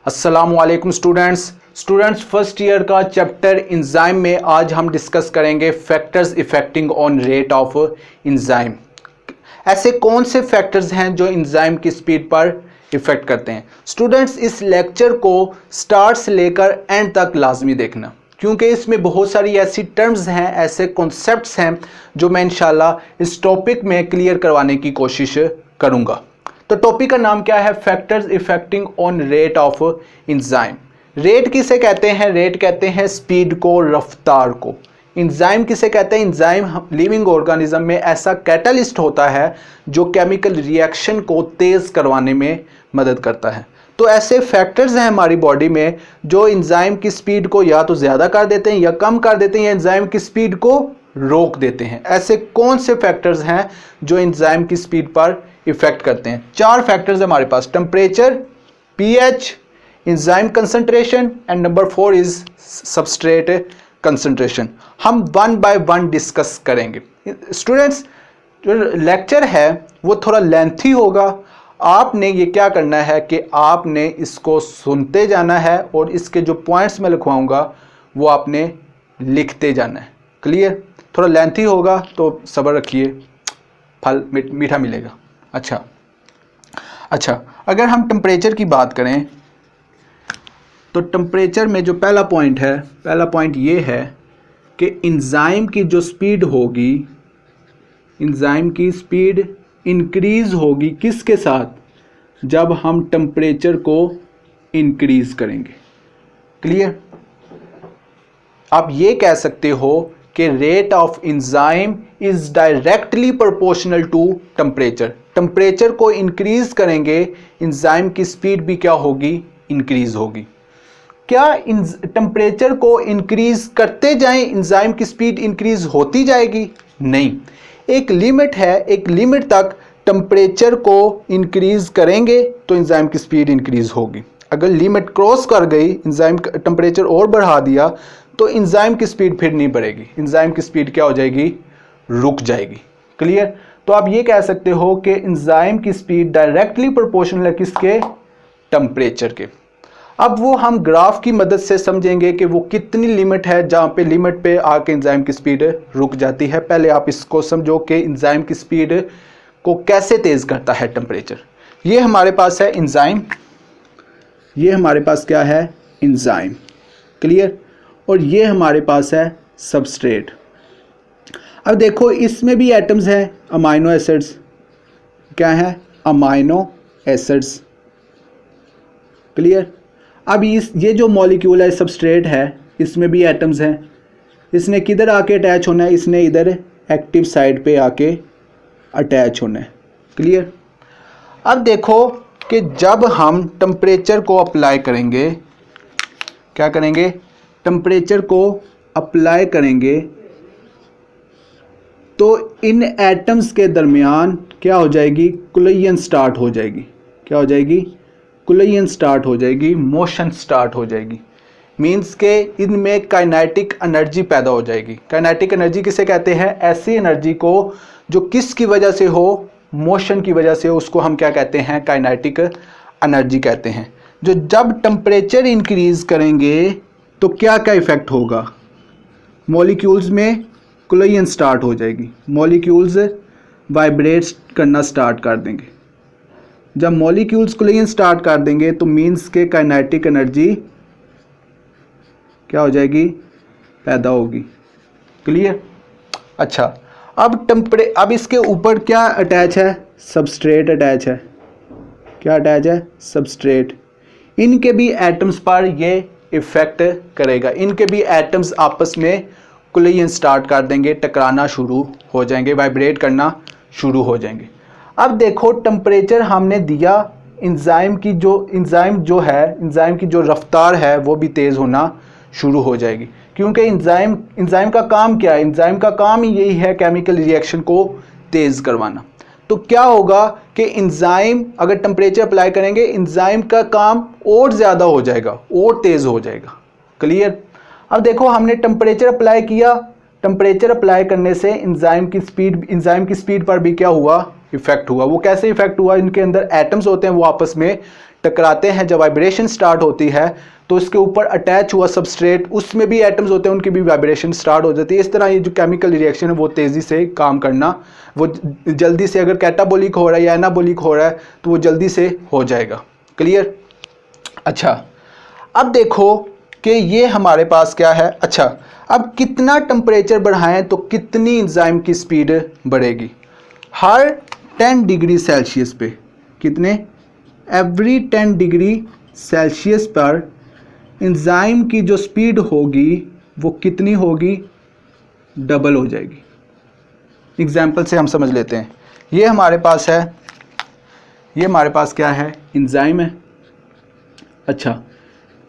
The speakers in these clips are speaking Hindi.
अस्सलामुअलैकुम स्टूडेंट्स फर्स्ट ईयर का चैप्टर इंजाइम में आज हम डिस्कस करेंगे factors affecting on rate of enzyme. ऐसे कौन से फैक्टर्स हैं जो इंजाइम की स्पीड पर इफेक्ट करते हैं। स्टूडेंट्स इस लेक्चर को स्टार्ट से लेकर एंड तक लाजमी देखना, क्योंकि इसमें बहुत सारी ऐसी टर्म्स हैं, ऐसे कॉन्सेप्ट्स हैं जो मैं इंशाल्लाह इस टॉपिक में क्लियर करवाने की कोशिश करूंगा। तो टॉपिक का नाम क्या है? Factors affecting on rate of enzyme. Rate किसे कहते हैं? रेट कहते हैं स्पीड को, रफ्तार को। इंजाइम किसे कहते हैं? इंजाइम लिविंग ऑर्गेनिज्म में ऐसा कैटालिस्ट होता है जो केमिकल रिएक्शन को तेज करवाने में मदद करता है। तो ऐसे फैक्टर्स हैं हमारी बॉडी में जो इंजाइम की स्पीड को या तो ज़्यादा कर देते हैं या कम कर देते हैं या इंजाइम की स्पीड को रोक देते हैं। ऐसे कौन से फैक्टर्स हैं जो इंजाइम की स्पीड पर इफेक्ट करते हैं? 4 फैक्टर्स हमारे पास: temperature, pH, enzyme concentration and number 4 is substrate concentration. हम 1 बाय 1 डिस्कस करेंगे। स्टूडेंट्स, जो लेक्चर है वो थोड़ा लेंथी होगा। आपने ये क्या करना है कि आपने इसको सुनते जाना है और इसके जो पॉइंट्स मैं लिखवाऊंगा वो आपने लिखते जाना है। क्लियर? थोड़ा लेंथी होगा तो सब्र रखिए, फल मीठा मिलेगा। अच्छा, अगर हम टेम्परेचर की बात करें तो टेम्परेचर में जो पहला पॉइंट ये है कि इंजाइम की जो स्पीड होगी, इंजाइम की स्पीड इंक्रीज होगी किसके साथ? जब हम टेम्परेचर को इंक्रीज करेंगे। क्लियर? आप ये कह सकते हो कि rate of enzyme is directly proportional to temperature. Temperature को इंक्रीज करेंगे, इंजाइम की स्पीड भी क्या होगी? इंक्रीज होगी। क्या टेम्परेचर को इंक्रीज करते जाएं इंजाइम की स्पीड इंक्रीज होती जाएगी? नहीं, एक लिमिट है, एक लिमिट तक टेम्परेचर को इंक्रीज करेंगे तो इंजाइम की स्पीड इंक्रीज होगी। अगर लिमिट क्रॉस कर गई, इंजाइम टेम्परेचर और बढ़ा दिया तो इंजाइम की स्पीड फिर नहीं बढ़ेगी, इंजाइम की स्पीड क्या हो जाएगी? रुक जाएगी। क्लियर? तो आप ये कह सकते हो कि इंजाइम की स्पीड डायरेक्टली प्रोपोर्शनल है किसके? टेम्परेचर के। अब वो हम ग्राफ की मदद से समझेंगे कि वो कितनी लिमिट है जहाँ पे लिमिट पे आके इंजाइम की स्पीड रुक जाती है। पहले आप इसको समझो कि इंजाइम की स्पीड को कैसे तेज करता है टेम्परेचर। ये हमारे पास है इंजाइम, ये हमारे पास क्या है? इंजाइम। क्लियर? और ये हमारे पास है सबस्ट्रेट। अब देखो इसमें भी एटम्स हैं, अमाइनो एसिड्स। क्या है? Amino acids. क्लियर? अब ये जो मॉलिक्यूल है, सबस्ट्रेट है, इसमें भी एटम्स हैं। इसने किधर आके अटैच होना है? इसने इधर एक्टिव साइड पे आके अटैच होना है। क्लियर? अब देखो कि जब हम टेम्परेचर को अप्लाई करेंगे, क्या करेंगे? टेम्परेचर को अप्लाई करेंगे तो इन एटम्स के दरमियान क्या हो जाएगी? कोलिजन स्टार्ट हो जाएगी। क्या हो जाएगी? कोलिजन स्टार्ट हो जाएगी, मोशन स्टार्ट हो जाएगी। मीन्स के इनमें काइनेटिक एनर्जी पैदा हो जाएगी। काइनेटिक एनर्जी किसे कहते हैं? ऐसी एनर्जी को जो किसकी वजह से हो? मोशन की वजह से, उसको हम क्या कहते हैं? काइनेटिक एनर्जी कहते हैं। जो जब टेम्परेचर इंक्रीज करेंगे तो क्या क्या इफेक्ट होगा? मॉलिक्यूल्स में कोलिजन स्टार्ट हो जाएगी, मॉलिक्यूल्स वाइब्रेट करना स्टार्ट कर देंगे। जब मॉलिक्यूल्स कोलिजन स्टार्ट कर देंगे तो मीन्स के काइनेटिक एनर्जी क्या हो जाएगी? पैदा होगी। क्लियर? अच्छा, अब इसके ऊपर क्या अटैच है? सबस्ट्रेट अटैच है। क्या अटैच है? सबस्ट्रेट। इनके भी एटम्स पर ये इफेक्ट करेगा। इनके भी एटम्स आपस में कोलिजन स्टार्ट कर देंगे, टकराना शुरू हो जाएंगे, वाइब्रेट करना शुरू हो जाएंगे। अब देखो टेम्परेचर हमने दिया, इंजाइम की जो रफ्तार है वो भी तेज़ होना शुरू हो जाएगी, क्योंकि इंजाइम का काम क्या है? इंजाइम का काम ही यही है केमिकल रिएक्शन को तेज़ करवाना। तो क्या होगा कि इंजाइम अगर टेम्परेचर अप्लाई करेंगे, इंजाइम का काम और ज़्यादा हो जाएगा, और तेज़ हो जाएगा। क्लियर? अब देखो हमने टेम्परेचर अप्लाई किया, टेम्परेचर अप्लाई करने से इंजाइम की स्पीड पर भी क्या हुआ? इफेक्ट हुआ। वो कैसे इफेक्ट हुआ? इनके अंदर एटम्स होते हैं, वो आपस में टकराते हैं, जब वाइब्रेशन स्टार्ट होती है तो उसके ऊपर अटैच हुआ सबस्ट्रेट, उसमें भी एटम्स होते हैं, उनकी भी वाइब्रेशन स्टार्ट हो जाती है। इस तरह ये जो केमिकल रिएक्शन है वो तेज़ी से काम करना, वो जल्दी से, अगर कैटाबोलिक हो रहा है या एनाबोलिक हो रहा है तो वो जल्दी से हो जाएगा। क्लियर? अच्छा, अब देखो कि ये हमारे पास क्या है। अच्छा, अब कितना टेम्परेचर बढ़ाएं तो कितनी एंजाइम की स्पीड बढ़ेगी? हर 10 डिग्री सेल्सियस पे, कितने? एवरी 10 डिग्री सेल्सियस पर एंजाइम की जो स्पीड होगी वो कितनी होगी? डबल हो जाएगी। एग्जाम्पल से हम समझ लेते हैं। ये हमारे पास है, ये हमारे पास क्या है? एंजाइम है। अच्छा,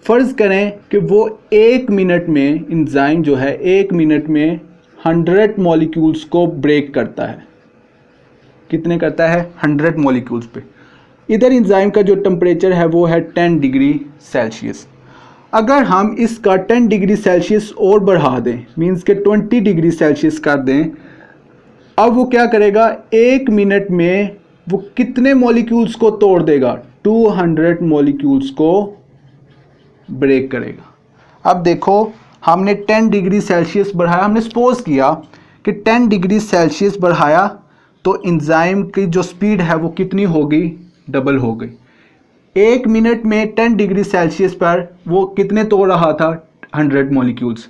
फ़र्ज़ करें कि वो 1 मिनट में, एंजाइम जो है 1 मिनट में 100 मॉलिक्यूल्स को ब्रेक करता है। कितने करता है? 100 मॉलिक्यूल्स पे। इधर एंजाइम का जो टेम्परेचर है वो है 10 डिग्री सेल्सियस। अगर हम इसका 10 डिग्री सेल्सियस और बढ़ा दें, मीन्स के 20 डिग्री सेल्सियस कर दें, अब वो क्या करेगा? 1 मिनट में वो कितने मॉलिक्यूल्स को तोड़ देगा? 200 मॉलिक्यूल्स को ब्रेक करेगा। अब देखो, हमने 10 डिग्री सेल्सियस बढ़ाया, हमने सपोज किया कि 10 डिग्री सेल्सियस बढ़ाया तो एंजाइम की जो स्पीड है वो कितनी होगी? डबल हो गई। 1 मिनट में 10 डिग्री सेल्सियस पर वो कितने तोड़ रहा था? 100 मॉलिक्यूल्स।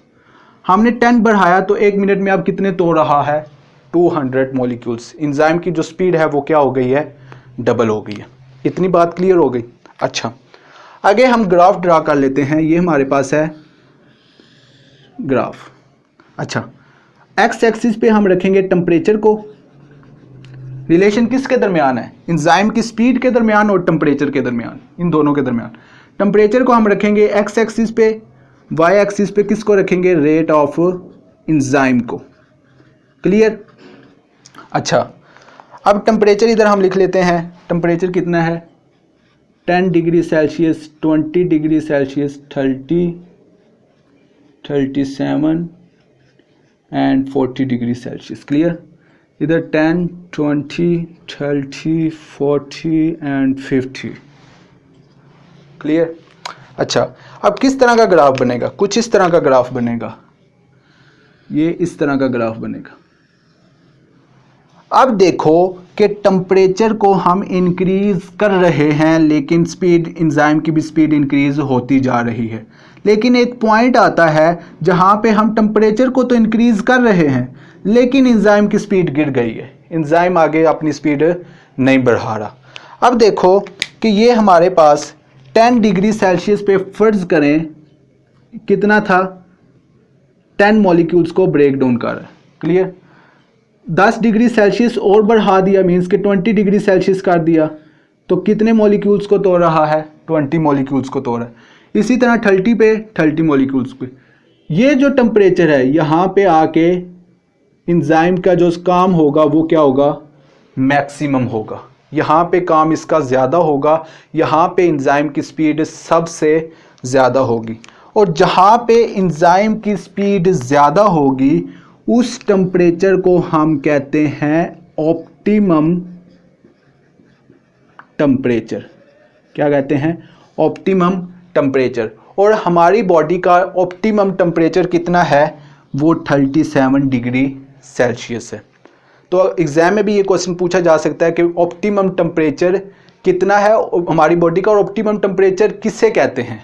हमने 10 बढ़ाया तो 1 मिनट में अब कितने तोड़ रहा है? 200 मॉलिक्यूल्स। एंजाइम की जो स्पीड है वो क्या हो गई है? डबल हो गई है। इतनी बात क्लियर हो गई? अच्छा, आगे हम ग्राफ ड्रा कर लेते हैं। ये हमारे पास है ग्राफ। अच्छा, एक्स एक्सिस पे हम रखेंगे टेम्परेचर को। रिलेशन किसके दरमियान है? एंजाइम की स्पीड के दरमियान और टेम्परेचर के दरमियान, इन दोनों के दरमियान। टेम्परेचर को हम रखेंगे एक्स एक्सिस पे, वाई एक्सिस पे किसको रखेंगे? रेट ऑफ एंजाइम को। क्लियर? अच्छा, अब टेम्परेचर इधर हम लिख लेते हैं। टेम्परेचर कितना है? 10 degree Celsius, 20 degree Celsius, 30, 37 and 40 degree Celsius. Clear? इधर 10, 20, 30, 40 एंड 50। क्लियर? अच्छा, अब किस तरह का ग्राफ बनेगा? कुछ इस तरह का ग्राफ बनेगा। ये इस तरह का ग्राफ बनेगा। अब देखो कि टेम्परेचर को हम इंक्रीज कर रहे हैं, लेकिन स्पीड, एंजाइम की भी स्पीड इंक्रीज होती जा रही है। लेकिन एक पॉइंट आता है जहां पे हम टेम्परेचर को तो इंक्रीज कर रहे हैं, लेकिन एंजाइम की स्पीड गिर गई है। एंजाइम आगे अपनी स्पीड नहीं बढ़ा रहा। अब देखो कि ये हमारे पास 10 डिग्री सेल्सियस पे फर्ज करें कितना था? 10 मॉलिक्यूल्स को ब्रेक डाउन कर रहा है। क्लियर? 10 डिग्री सेल्सियस और बढ़ा दिया, मीन्स के 20 डिग्री सेल्सियस कर दिया, तो कितने मॉलिक्यूल्स को तोड़ रहा है? 20 मॉलिक्यूल्स को तोड़ रहा है। इसी तरह 30 पे 30 मॉलिक्यूल्स पे। ये जो टेम्परेचर है यहाँ पे आके एंजाइम का जो काम होगा वो क्या होगा? मैक्सिमम होगा। यहाँ पे काम इसका ज़्यादा होगा, यहाँ पे एंजाइम की स्पीड सबसे ज़्यादा होगी। और जहाँ पे एंजाइम की स्पीड ज़्यादा होगी उस टेम्परेचर को हम कहते हैं ऑप्टिमम टेम्परेचर। क्या कहते हैं? Optimum temperature. और हमारी बॉडी का ऑप्टिमम टेम्परेचर कितना है? वो 37 डिग्री सेल्सियस है। तो एग्जाम में भी ये क्वेश्चन पूछा जा सकता है कि ऑप्टिमम टेम्परेचर कितना है हमारी बॉडी का, और ऑप्टिमम टेम्परेचर किससे कहते हैं?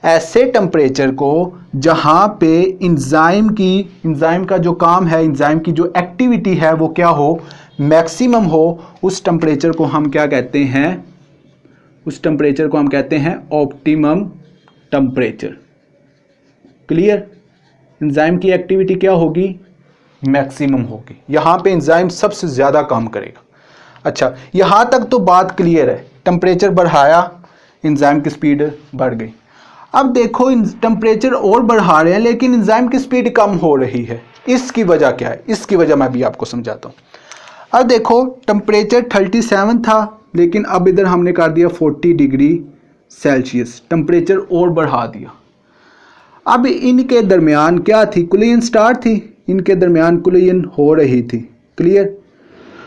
ऐसे टेम्परेचर को जहाँ पे एंजाइम का जो काम है, एंजाइम की जो एक्टिविटी है वो क्या हो? मैक्सिमम हो। उस टेम्परेचर को हम क्या कहते हैं? उस टेम्परेचर को हम कहते हैं ऑप्टिमम टेम्परेचर। क्लियर? एंजाइम की एक्टिविटी क्या होगी? मैक्सिमम होगी। यहाँ पे एंजाइम सबसे ज़्यादा काम करेगा। अच्छा, यहाँ तक तो बात क्लियर है। टेम्परेचर बढ़ाया, एंजाइम की स्पीड बढ़ गई। अब देखो टेम्परेचर और बढ़ा रहे हैं लेकिन एंजाइम की स्पीड कम हो रही है। इसकी वजह क्या है? इसकी वजह मैं भी आपको समझाता हूँ। अब देखो टेम्परेचर 37 था, लेकिन अब इधर हमने कर दिया 40 डिग्री सेल्सियस, टेम्परेचर और बढ़ा दिया। अब इनके दरमियान क्या थी? कुलियन स्टार्ट थी, इनके दरमियान कुलियन हो रही थी। क्लियर?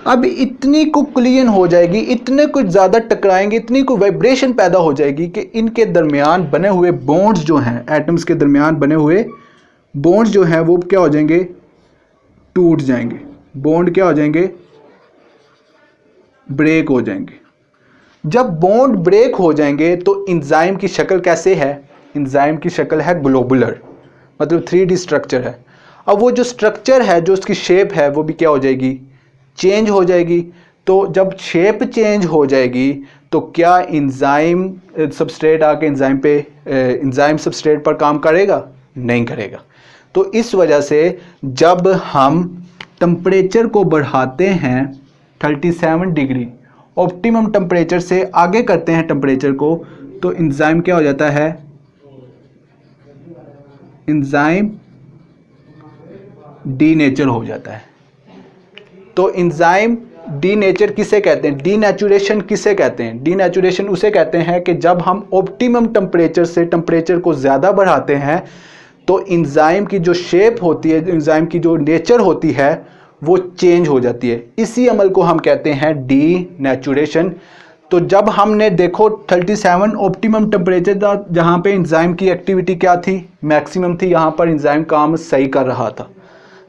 अब इतनी को कोलिजन हो जाएगी, इतने कुछ ज़्यादा टकराएंगे, इतनी को वाइब्रेशन पैदा हो जाएगी कि इनके दरमियान बने हुए बॉन्ड्स जो हैं, एटम्स के दरमियान बने हुए बॉन्ड्स जो हैं वो क्या हो जाएंगे, टूट जाएंगे। बॉन्ड क्या हो जाएंगे, ब्रेक हो जाएंगे। जब बॉन्ड ब्रेक हो जाएंगे तो एंजाइम की शक्ल कैसे है, एंजाइम की शक्ल है ग्लोबुलर, मतलब 3D स्ट्रक्चर है। अब वो जो स्ट्रक्चर है, जो उसकी शेप है, वो भी क्या हो जाएगी, चेंज हो जाएगी। तो जब शेप चेंज हो जाएगी तो क्या एंजाइम सबस्ट्रेट आके एंजाइम सबस्ट्रेट पर काम करेगा, नहीं करेगा। तो इस वजह से जब हम टेम्परेचर को बढ़ाते हैं 37 डिग्री, ऑप्टिमम टेम्परेचर से आगे करते हैं टेम्परेचर को, तो एंजाइम क्या हो जाता है, एंजाइम डीनेचर हो जाता है। तो एंजाइम डीनेचर किसे कहते हैं, डीनेचुरेशन किसे कहते हैं, डीनेचुरेशन उसे कहते हैं कि जब हम ऑप्टिमम टेम्परेचर से टेम्परेचर को ज़्यादा बढ़ाते हैं तो एंजाइम की जो शेप होती है, एंजाइम की जो नेचर होती है वो चेंज हो जाती है। इसी अमल को हम कहते हैं डीनेचुरेशन। तो जब हमने देखो 37 ऑप्टिमम टेम्परेचर था, जहाँ पे एंजाइम की एक्टिविटी क्या थी, मैक्सिमम थी, यहाँ पर एंजाइम काम सही कर रहा था।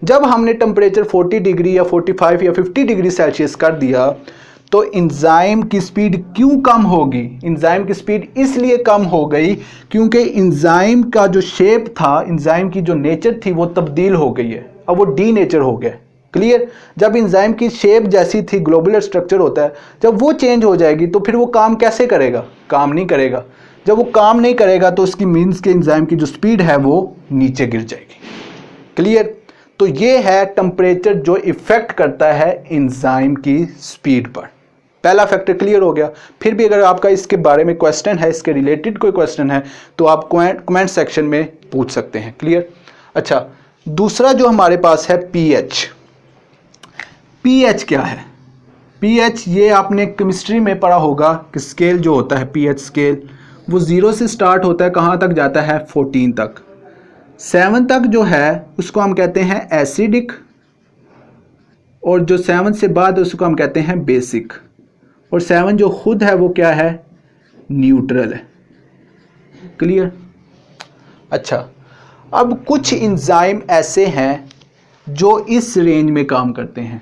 जब हमने टेम्परेचर 40 डिग्री या 45 या 50 डिग्री सेल्सियस कर दिया तो एंजाइम की स्पीड क्यों कम होगी, एंजाइम की स्पीड इसलिए कम हो गई क्योंकि एंजाइम का जो शेप था, एंजाइम की जो नेचर थी वो तब्दील हो गई है, अब वो डी नेचर हो गया। क्लियर। जब एंजाइम की शेप जैसी थी, ग्लोबुलर स्ट्रक्चर होता है, जब वो चेंज हो जाएगी तो फिर वो काम कैसे करेगा, काम नहीं करेगा। जब वो काम नहीं करेगा तो उसकी मीन्स के एंजाइम की जो स्पीड है वो नीचे गिर जाएगी। क्लियर। तो ये है टेम्परेचर जो इफेक्ट करता है एंजाइम की स्पीड पर। पहला फैक्टर क्लियर हो गया। फिर भी अगर आपका इसके बारे में क्वेश्चन है, इसके रिलेटेड कोई क्वेश्चन है तो आप कमेंट सेक्शन में पूछ सकते हैं। क्लियर। अच्छा, दूसरा जो हमारे पास है पीएच। पीएच क्या है, पीएच ये आपने केमिस्ट्री में पढ़ा होगा कि स्केल जो होता है, पीएच स्केल, वो 0 से स्टार्ट होता है, कहाँ तक जाता है, 14 तक। 7 तक जो है उसको हम कहते हैं एसिडिक, और जो 7 से बाद उसको हम कहते हैं बेसिक, और 7 जो खुद है वो क्या है, न्यूट्रल है। क्लियर। अच्छा, अब कुछ एंजाइम ऐसे हैं जो इस रेंज में काम करते हैं,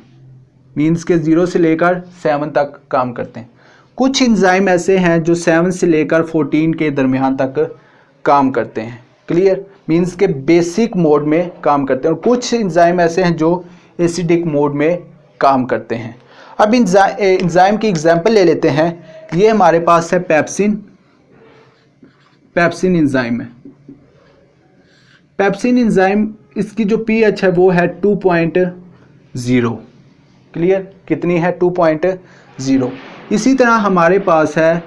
मीन्स के 0 से लेकर 7 तक काम करते हैं। कुछ एंजाइम ऐसे हैं जो 7 से लेकर 14 के दरमियान तक काम करते हैं। क्लियर। मीन्स के बेसिक मोड में काम करते हैं, और कुछ एंजाइम ऐसे हैं जो एसिडिक मोड में काम करते हैं। अब एंजाइम की एग्जांपल ले लेते हैं। ये हमारे पास है पेप्सिन, पेप्सिन एंजाइम है। पेप्सिन एंजाइम, इसकी जो पीएच है वो है 2.0। क्लियर। कितनी है, 2.0। इसी तरह हमारे पास है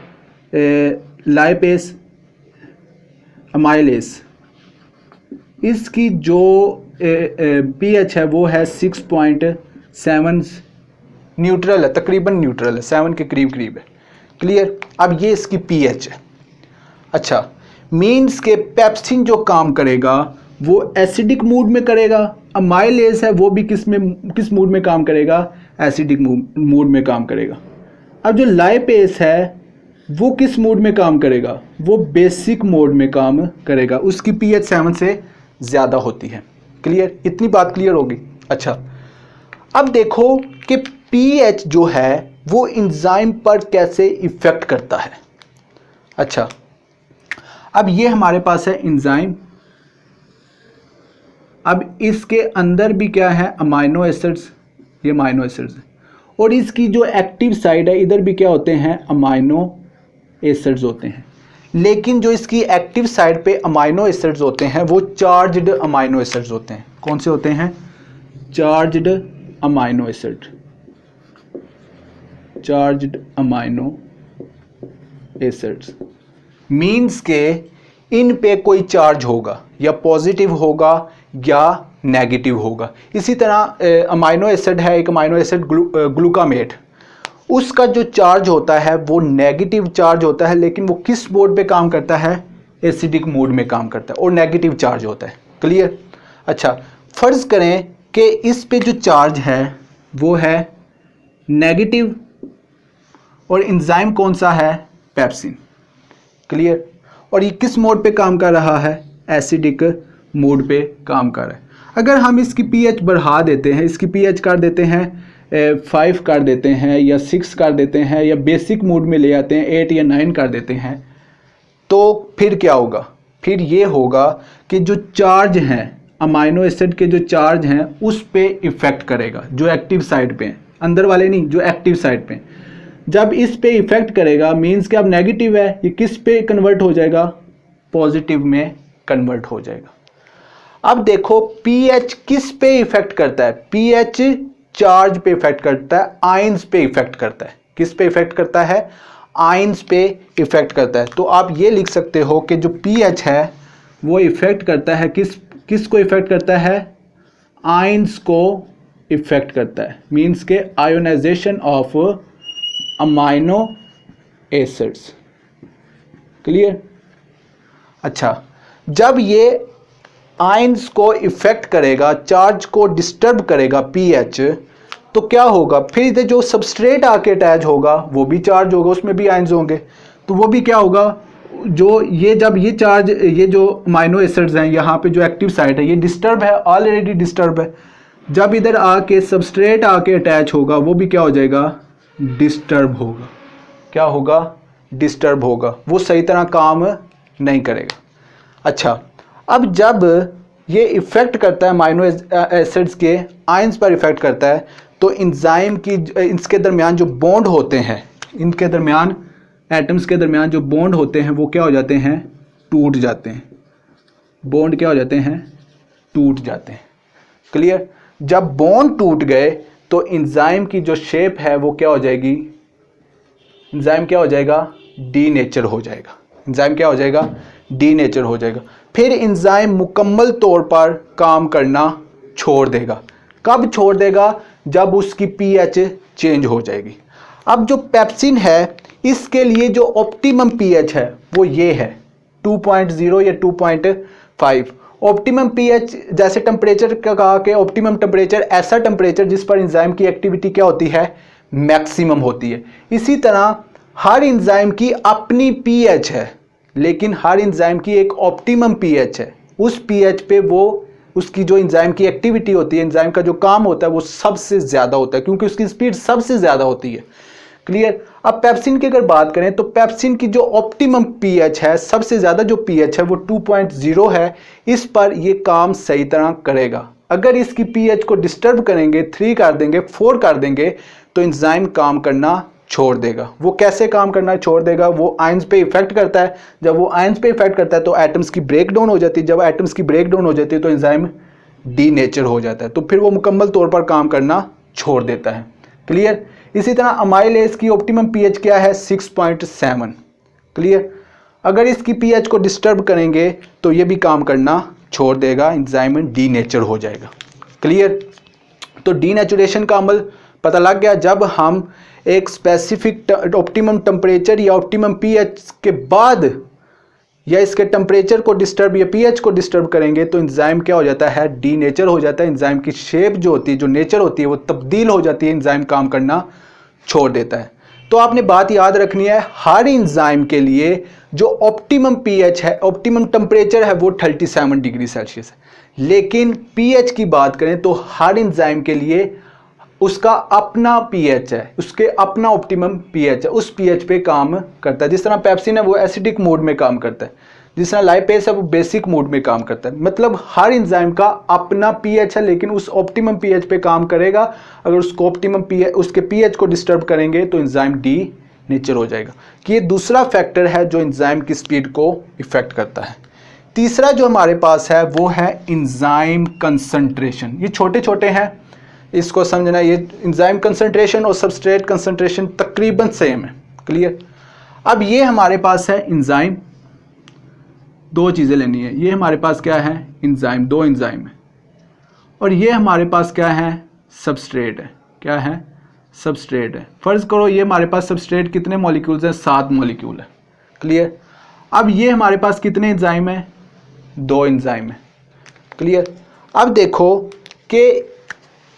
लाइपेस अमाइलेस, इसकी जो पीएच है वो है 6.7, न्यूट्रल है, तकरीबन न्यूट्रल है, 7 के करीब करीब है। क्लियर। अब ये इसकी पीएच है। अच्छा, मीन्स के पेप्सिन जो काम करेगा वो एसिडिक मूड में करेगा, अमाइलेस है वो भी किस मूड में काम करेगा, एसिडिक मूड में काम करेगा। अब जो लाइपेस है वो किस मोड में काम करेगा, वो बेसिक मोड में काम करेगा, उसकी पीएच 7 से ज़्यादा होती है। क्लियर। इतनी बात क्लियर होगी। अच्छा, अब देखो कि पीएच जो है वो एंजाइम पर कैसे इफेक्ट करता है। अच्छा, अब ये हमारे पास है एंजाइम, अब इसके अंदर भी क्या है, अमाइनो एसिड्स, ये अमाइनो एसिड्स है, और इसकी जो एक्टिव साइड है इधर भी क्या होते हैं, अमाइनो एसिड्स होते हैं। लेकिन जो इसकी एक्टिव साइड पे अमाइनो एसिड्स होते हैं वो चार्ज्ड अमाइनो एसिड्स होते हैं। कौन से होते हैं, charged amino acid, charged amino acids. Means के इन पे कोई चार्ज होगा, या पॉजिटिव होगा या नेगेटिव होगा। इसी तरह अमाइनो एसिड है, एक अमाइनो एसिड ग्लूकामेट, उसका जो चार्ज होता है वो नेगेटिव चार्ज होता है, लेकिन वो किस मोड पे काम करता है, एसिडिक मोड में काम करता है, और नेगेटिव चार्ज होता है। क्लियर। अच्छा, फर्ज करें कि इस पे जो चार्ज है वो है नेगेटिव, और एंजाइम कौन सा है, पेप्सिन। क्लियर। और ये किस मोड पे काम कर रहा है, एसिडिक मोड पे काम कर रहा है। अगर हम इसकी पीएच बढ़ा देते हैं, इसकी पीएच कर देते हैं 5 कर देते हैं या 6 कर देते हैं या बेसिक मोड में ले आते हैं 8 या 9 कर देते हैं, तो फिर क्या होगा, फिर ये होगा कि जो चार्ज हैं अमाइनो एसिड के जो चार्ज हैं उस पे इफ़ेक्ट करेगा, जो एक्टिव साइड पे हैं, अंदर वाले नहीं, जो एक्टिव साइड पे। जब इस पे इफ़ेक्ट करेगा मीन्स कि अब नेगेटिव है, ये किस पे कन्वर्ट हो जाएगा, पॉजिटिव में कन्वर्ट हो जाएगा। अब देखो पीएच किस पे इफ़ेक्ट करता है, पीएच चार्ज पे इफ़ेक्ट करता है, आयंस पे इफ़ेक्ट करता है। किस पे इफ़ेक्ट करता है, आयंस पे इफ़ेक्ट करता है। तो आप ये लिख सकते हो कि जो पीएच है वो इफ़ेक्ट करता है किस को इफ़ेक्ट करता है, आयंस को इफ़ेक्ट करता है, मीन्स के ionization of amino acids. Clear. अच्छा, जब ये आयंस को इफ़ेक्ट करेगा, चार्ज को डिस्टर्ब करेगा पीएच, तो क्या होगा, फिर इधर जो सबस्ट्रेट आके अटैच होगा वो भी चार्ज होगा, उसमें भी आयंस होंगे, तो वो भी क्या होगा, जो ये जब ये चार्ज, ये जो अमाइनो एसिड्स हैं यहाँ पे जो एक्टिव साइट है ये डिस्टर्ब है, ऑलरेडी डिस्टर्ब है, जब इधर आके सबस्ट्रेट आके अटैच होगा वो भी क्या हो जाएगा, डिस्टर्ब होगा। क्या होगा, डिस्टर्ब होगा, वो सही तरह काम नहीं करेगा। अच्छा, अब जब ये इफ़ेक्ट करता है अमाइनो एसिड्स के आयंस पर इफ़ेक्ट करता है, तो एंजाइम की इसके दरमियान जो बॉन्ड होते हैं, इनके दरमियान एटम्स के दरमियान जो बॉन्ड होते हैं वो क्या हो जाते हैं, टूट जाते हैं। बॉन्ड क्या हो जाते हैं, टूट जाते हैं। क्लियर। जब बॉन्ड टूट गए तो एंजाइम की जो शेप है वो क्या हो जाएगी, एंजाइम क्या हो जाएगा, डीनेचर हो जाएगा। एंजाइम क्या हो जाएगा, डीनेचर हो जाएगा। फिर एंजाइम मुकम्मल तौर पर काम करना छोड़ देगा। कब छोड़ देगा, जब उसकी पीएच चेंज हो जाएगी। अब जो पेप्सिन है इसके लिए जो ऑप्टिमम पीएच है वो ये है 2.0 या 2.5। ऑप्टिमम पीएच, जैसे टेम्परेचर का कहा कि ऑप्टिमम टेम्परेचर ऐसा टेम्परेचर जिस पर एंजाइम की एक्टिविटी क्या होती है, मैक्सिमम होती है। इसी तरह हर एंजाइम की अपनी पीएच है, लेकिन हर एंजाइम की एक ऑप्टिमम पीएच है। उस पीएच पे वो उसकी जो एंजाइम की एक्टिविटी होती है, एंजाइम का जो काम होता है वो सबसे ज़्यादा होता है, क्योंकि उसकी स्पीड सबसे ज़्यादा होती है। क्लियर। अब पेप्सिन की अगर बात करें तो पेप्सिन की जो ऑप्टिमम पीएच है, सबसे ज़्यादा जो पीएच है वो 2.0 है। इस पर ये काम सही तरह करेगा। अगर इसकी पीएच को डिस्टर्ब करेंगे, 3 कर देंगे, 4 कर देंगे, तो एंजाइम काम करना छोड़ देगा। वो कैसे काम करना छोड़ देगा, वो आयंस पे इफेक्ट करता है। जब वो आयंस पे इफेक्ट करता है तो एटम्स की ब्रेक डाउन हो जाती है। जब एटम्स की ब्रेक डाउन हो जाती है तो एंजाइम डीनेचर हो जाता है, तो फिर वो मुकम्मल तौर पर काम करना छोड़ देता है। क्लियर। इसी तरह अमाइलेज की ऑप्टिमम पीएच क्या है, 6.7। क्लियर। अगर इसकी पीएच को डिस्टर्ब करेंगे तो ये भी काम करना छोड़ देगा, एंजाइम डीनेचर हो जाएगा। क्लियर। तो डीनेचुरेशन का अमल पता लग गया। जब हम एक स्पेसिफिक ऑप्टिमम टेम्परेचर या ऑप्टिमम पीएच के बाद या इसके टेम्परेचर को डिस्टर्ब या पीएच को डिस्टर्ब करेंगे तो एंजाइम क्या हो जाता है, डीनेचर हो जाता है। एंजाइम की शेप जो होती है, जो नेचर होती है, वो तब्दील हो जाती है, एंजाइम काम करना छोड़ देता है। तो आपने बात याद रखनी है, हर एंजाइम के लिए जो ऑप्टिमम पीएच है, ऑप्टिमम टेम्परेचर है वो 37 डिग्री सेल्सियस है। लेकिन पीएच की बात करें तो हर एंजाइम के लिए उसका अपना पीएच है, उसके अपना ऑप्टिमम पीएच है, उस पीएच पे काम करता है। जिस तरह पेप्सिन है वो एसिडिक मोड में काम करता है, जिस तरह लाइपेज है वो बेसिक मोड में काम करता है। मतलब हर एंजाइम का अपना पीएच है, लेकिन उस ऑप्टिमम पीएच पे काम करेगा। अगर उसको ऑप्टिमम पीएच, उसके पीएच को डिस्टर्ब करेंगे तो एंजाइम डीनेचर हो जाएगा। कि ये दूसरा फैक्टर है जो एंजाइम की स्पीड को इफेक्ट करता है। तीसरा जो हमारे पास है वो है एंजाइम कंसंट्रेशन। ये छोटे छोटे हैं, इसको समझना। ये एंजाइम कंसंट्रेशन और सबस्ट्रेट कंसंट्रेशन तकरीबन सेम है। क्लियर। अब ये हमारे पास है एंजाइम, दो चीज़ें लेनी है। ये हमारे पास क्या है, एंजाइम, दो एंजाइम है। और ये हमारे पास क्या है, सबस्ट्रेट है। क्या है, सबस्ट्रेट है। फ़र्ज़ करो ये हमारे पास सबस्ट्रेट कितने मॉलिक्यूल्स हैं, 7 मॉलिक्यूल है। क्लियर। अब ये हमारे पास कितने एंजाइम है, 2 एंजाइम है। क्लियर। अब देखो कि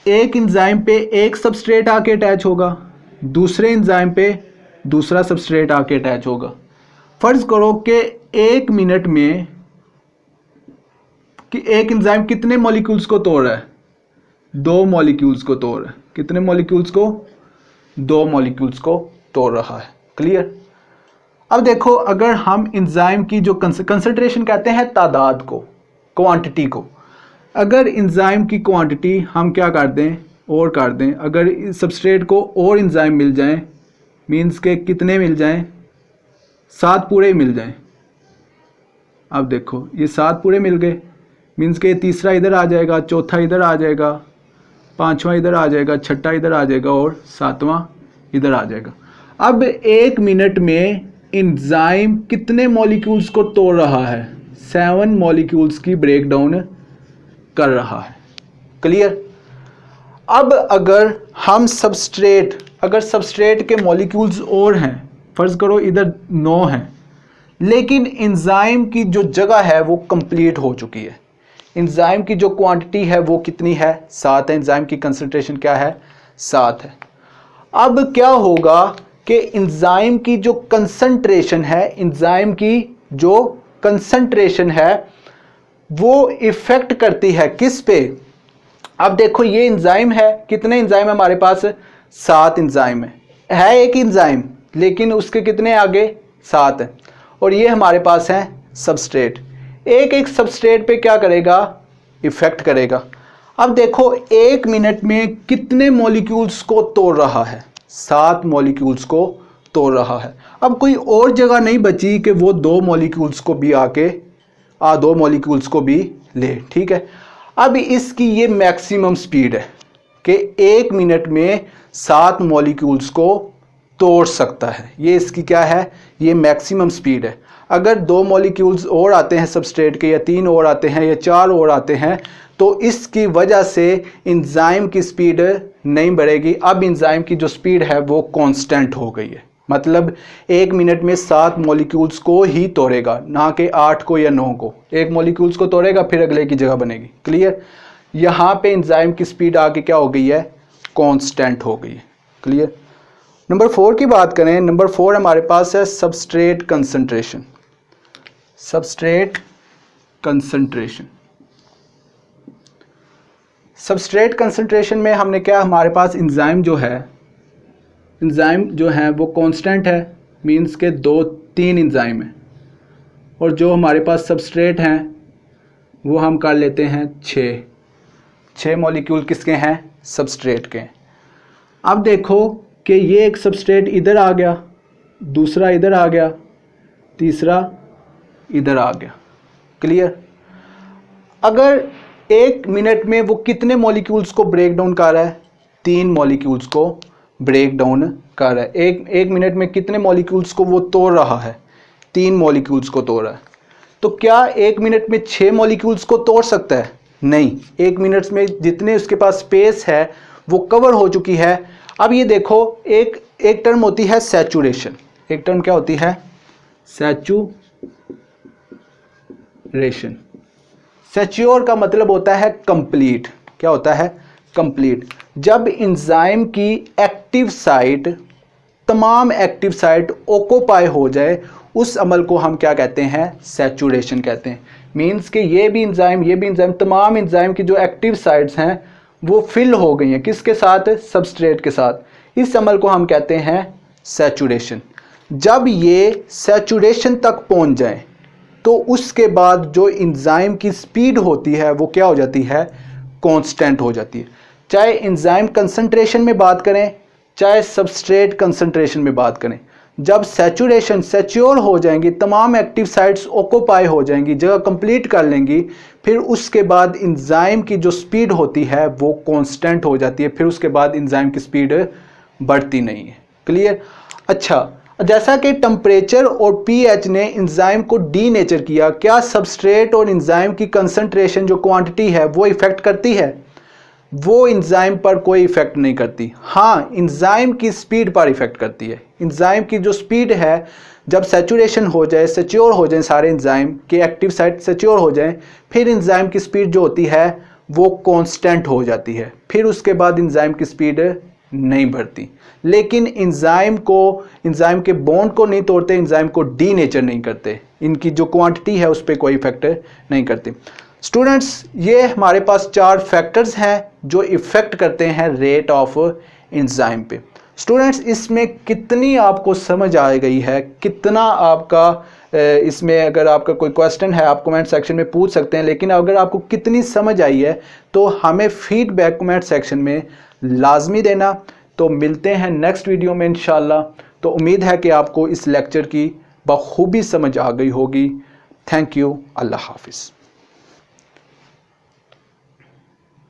एक एंजाइम पे एक सबस्ट्रेट आके अटैच होगा, दूसरे एंजाइम पे दूसरा सबस्ट्रेट आके अटैच होगा। फर्ज करो कि 1 मिनट में कि एक एंजाइम कितने मॉलिक्यूल्स को तोड़ रहा है? 2 मॉलिक्यूल्स को तोड़ रहा है। कितने मॉलिक्यूल्स को? 2 मॉलिक्यूल्स को तोड़ रहा है। क्लियर? अब देखो, अगर हम एंजाइम की जो कंसंट्रेशन कहते हैं तादाद को, क्वांटिटी को, अगर एंजाइम की क्वांटिटी हम क्या कर दें और कर दें, अगर सबस्ट्रेट को और एंजाइम मिल जाएं, मींस के कितने मिल जाएं? 7 पूरे मिल जाएं। अब देखो ये 7 पूरे मिल गए, मींस के तीसरा इधर आ जाएगा, चौथा इधर आ जाएगा, पांचवा इधर आ जाएगा, छठा इधर आ जाएगा और सातवां इधर आ जाएगा। अब 1 मिनट में एंजाइम कितने मॉलिक्यूल्स को तोड़ रहा है? 7 मॉलिक्यूल्स की ब्रेकडाउन कर रहा है। क्लियर? अब अगर हम अगर सबस्ट्रेट के मॉलिक्यूल्स और हैं, फर्ज करो इधर 9 हैं, लेकिन एंजाइम की जो जगह है वो कंप्लीट हो चुकी है। एंजाइम की जो क्वांटिटी है वो कितनी है? 7 है। एंजाइम की कंसंट्रेशन क्या है? 7 है। अब क्या होगा कि एंजाइम की जो कंसंट्रेशन है, एंजाइम की जो कंसंट्रेशन है वो इफेक्ट करती है किस पे? अब देखो ये एंजाइम है, कितने एंजाइम है हमारे पास? 7 एंजाइम है एक एंजाइम, लेकिन उसके कितने आगे? 7 है। और ये हमारे पास है सबस्ट्रेट। एक एक सबस्ट्रेट पे क्या करेगा? इफेक्ट करेगा। अब देखो 1 मिनट में कितने मॉलिक्यूल्स को तोड़ रहा है? 7 मॉलिक्यूल्स को तोड़ रहा है। अब कोई और जगह नहीं बची कि वो 2 मॉलिक्यूल्स को भी आके 2 मॉलिक्यूल्स को भी ले। ठीक है, अब इसकी ये मैक्सिमम स्पीड है कि 1 मिनट में 7 मॉलिक्यूल्स को तोड़ सकता है। ये इसकी क्या है? ये मैक्सिमम स्पीड है। अगर 2 मॉलिक्यूल्स और आते हैं सबस्ट्रेट के, या 3 और आते हैं, या 4 और आते हैं, तो इसकी वजह से एंजाइम की स्पीड नहीं बढ़ेगी। अब एंजाइम की जो स्पीड है वो कांस्टेंट हो गई है। मतलब 1 मिनट में 7 मॉलिक्यूल्स को ही तोड़ेगा, ना कि 8 को या 9 को। 1 मॉलिक्यूल्स को तोड़ेगा, फिर अगले की जगह बनेगी। क्लियर? यहाँ पे एंजाइम की स्पीड आके क्या हो गई है? कांस्टेंट हो गई है। क्लियर? नंबर 4 की बात करें। नंबर 4 हमारे पास है substrate concentration. Substrate concentration. Substrate concentration में हमने क्या, हमारे पास एंजाइम जो है वो कांस्टेंट है, मींस के 2-3 एंजाइम है, और जो हमारे पास सबस्ट्रेट हैं वो हम कर लेते हैं 6 मॉलिक्यूल किसके हैं? सबस्ट्रेट के। अब देखो कि ये एक सबस्ट्रेट इधर आ गया, दूसरा इधर आ गया, तीसरा इधर आ गया। क्लियर? अगर 1 मिनट में वो कितने मॉलिक्यूल्स को ब्रेक डाउन कर रहा है? 3 मॉलिक्यूल्स को ब्रेक डाउन कर रहा है। एक मिनट में कितने मॉलिक्यूल्स को वो तोड़ रहा है? 3 मॉलिक्यूल्स को तोड़ रहा है। तो क्या 1 मिनट में 6 मॉलिक्यूल्स को तोड़ सकता है? नहीं। 1 मिनट में जितने उसके पास स्पेस है वो कवर हो चुकी है। अब ये देखो, एक टर्म होती है सैचुरेशन। एक टर्म क्या होती है? सैचुरेशन। सैच्योर का मतलब होता है कंप्लीट। क्या होता है? कंप्लीट। जब एंजाइम की एक्टिव साइट, तमाम एक्टिव साइट ऑक्यूपाई हो जाए, उस अमल को हम क्या कहते हैं? सैचुरेशन कहते हैं। मींस कि ये भी एंजाइम, तमाम एंजाइम की जो एक्टिव साइट्स हैं वो फिल हो गई हैं। किसके साथ? सबस्ट्रेट के साथ। इस अमल को हम कहते हैं सैचुरेशन। जब ये सैचुरेशन तक पहुंच जाए तो उसके बाद जो एंजाइम की स्पीड होती है वो क्या हो जाती है? कांस्टेंट हो जाती है। चाहे एंजाइम कंसंट्रेशन में बात करें, चाहे सबस्ट्रेट कंसंट्रेशन में बात करें, जब सैच्योर हो जाएंगी, तमाम एक्टिव साइट्स ऑक्यूपाई हो जाएंगी, जगह कंप्लीट कर लेंगी, फिर उसके बाद एंजाइम की जो स्पीड होती है वो कांस्टेंट हो जाती है। फिर उसके बाद एंजाइम की स्पीड बढ़ती नहीं है। क्लियर? अच्छा, जैसा कि टेम्परेचर और पीएच ने एंजाइम को डीनेचर किया, क्या सबस्ट्रेट और एंजाइम की कंसंट्रेशन जो क्वांटिटी है वो इफेक्ट करती है? वो एंजाइम पर कोई इफेक्ट नहीं करती। हाँ, एंजाइम की स्पीड पर इफेक्ट करती है। एंजाइम की जो स्पीड है, जब सैचुरेशन हो जाए, सैच्योर हो जाए, सारे एंजाइम के एक्टिव साइट सैच्योर हो जाए, फिर एंजाइम की स्पीड जो होती है वो कांस्टेंट हो जाती है, फिर उसके बाद एंजाइम की स्पीड नहीं बढ़ती। लेकिन एंजाइम के बॉन्ड को नहीं तोड़ते, एंजाइम को डीनेचर नहीं करते, इनकी जो क्वांटिटी है उस पर कोई इफेक्ट नहीं करती। स्टूडेंट्स, ये हमारे पास 4 फैक्टर्स हैं जो इफेक्ट करते हैं रेट ऑफ एंजाइम पे। स्टूडेंट्स, इसमें कितनी आपको समझ आ गई है, कितना आपका इसमें अगर आपका कोई क्वेश्चन है आप कमेंट सेक्शन में पूछ सकते हैं, लेकिन अगर आपको कितनी समझ आई है तो हमें फीडबैक कमेंट सेक्शन में लाजमी देना। तो मिलते हैं नेक्स्ट वीडियो में इंशाल्लाह। तो उम्मीद है कि आपको इस लेक्चर की बखूबी समझ आ गई होगी। Thank you. अल्लाह हाफिज़।